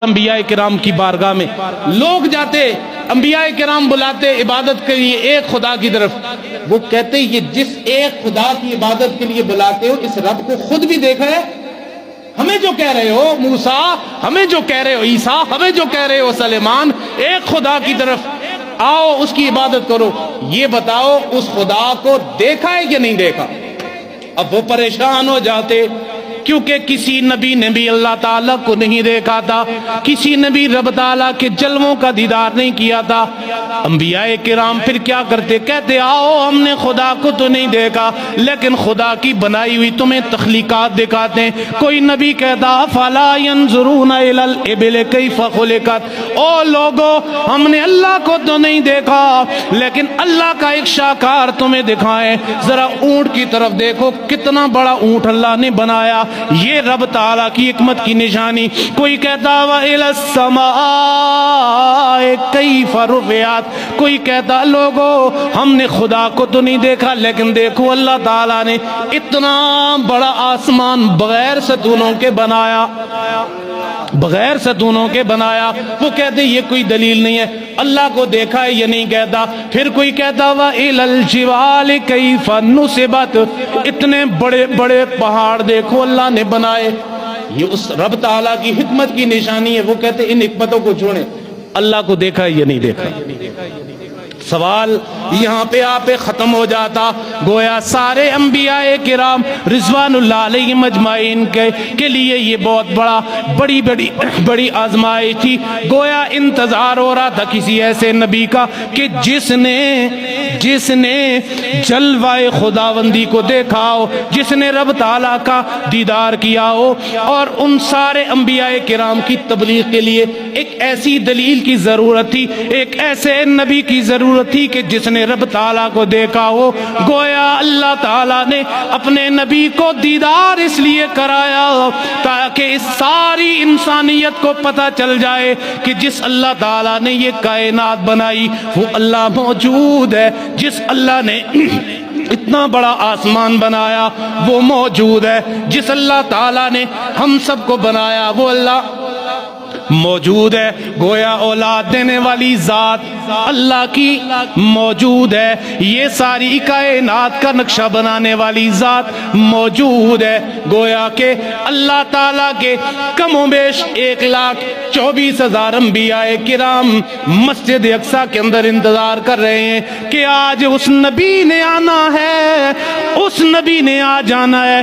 انبیاء کرام کی بارگاہ میں لوگ جاتے، انبیاء کرام بلاتے عبادت کے لیے ایک خدا کی طرف، وہ کہتے یہ جس ایک خدا کی عبادت کے لیے بلاتے ہو اس رب کو خود بھی دیکھا ہے؟ ہمیں جو کہہ رہے ہو موسیٰ، ہمیں جو کہہ رہے ہو عیسیٰ، ہمیں جو کہہ رہے ہو سلیمان، ایک خدا کی طرف آؤ اس کی عبادت کرو، یہ بتاؤ اس خدا کو دیکھا ہے کہ نہیں دیکھا؟ اب وہ پریشان ہو جاتے، کیونکہ کسی نبی نے بھی اللہ تعالیٰ کو نہیں دیکھا تھا، کسی نے بھی رب تعالیٰ کے جلووں کا دیدار نہیں کیا تھا۔ انبیاء کرام پھر کیا کرتے؟ کہتے آؤ ہم نے خدا کو تو نہیں دیکھا لیکن خدا کی بنائی ہوئی تمہیں تخلیقات دکھاتے ہیں۔ کوئی نبی کہتا فَلَا يَنظُرُونَ إِلَى الْإِبِلِ كَيْفَ خُلِقَتْ، او لوگو ہم نے اللہ کو تو نہیں دیکھا لیکن اللہ کا ایک شاہکار تمہیں دکھائیں، ذرا اونٹ کی طرف دیکھو کتنا بڑا اونٹ اللہ نے بنایا، یہ رب تعالیٰ کی حکمت کی نشانی۔ کوئی کہتا وَإِلَى السَّمَاءِ كَيْفَ رُفِعَتْ، کوئی کہتا لوگو ہم نے خدا کو تو نہیں دیکھا لیکن دیکھو اللہ تعالیٰ نے اتنا بڑا آسمان بغیر ستونوں کے بنایا، بغیر ستونوں کے بنایا۔ وہ کہتے یہ کوئی دلیل نہیں ہے، اللہ کو دیکھا ہے یہ نہیں کہتا۔ پھر کوئی کہتا وَإِلَى الْجِبَالِ كَيْفَ نُصِبَتْ، اتنے بڑے بڑے پہاڑ دیکھو اللہ نے بنائے، یہ اس رب تعالیٰ کی حکمت کی نشانی ہے۔ وہ کہتے ان حکمتوں کو چھوڑیں، اللہ کو دیکھا ہے یہ نہیں دیکھا۔ سوال یہاں پہ آپ ختم ہو جاتا، گویا سارے انبیاء کرام رضوان اللہ علیہم اجمعین کے لیے یہ بہت بڑی آزمائش تھی۔ گویا انتظار ہو رہا تھا کسی ایسے نبی کا کہ جس نے جلوہ خداوندی کو دیکھا ہو، جس نے رب تعالیٰ کا دیدار کیا ہو، اور ان سارے انبیاء کرام کی تبلیغ کے لیے ایک ایسی دلیل کی ضرورت تھی، ایک ایسے نبی کی ضرورت تھی کہ جس نے رب تعالیٰ کو دیکھا ہو۔ گویا اللہ تعالیٰ نے اپنے نبی کو دیدار اس لیے کرایا تاکہ اس ساری انسانیت کو پتہ چل جائے کہ جس اللہ تعالیٰ نے یہ کائنات بنائی وہ اللہ موجود ہے، جس اللہ نے اتنا بڑا آسمان بنایا وہ موجود ہے، جس اللہ تعالیٰ نے ہم سب کو بنایا وہ اللہ موجود ہے۔ گویا اولاد دینے والی ذات اللہ کی موجود ہے، یہ ساری کائنات کا نقشہ بنانے والی ذات موجود ہے۔ گویا کہ اللہ تعالیٰ کے کم و بیش 1,24,000 انبیاء کرام مسجد اقصیٰ کے اندر انتظار کر رہے ہیں کہ آج اس نبی نے آنا ہے، اس نبی نے آ جانا ہے۔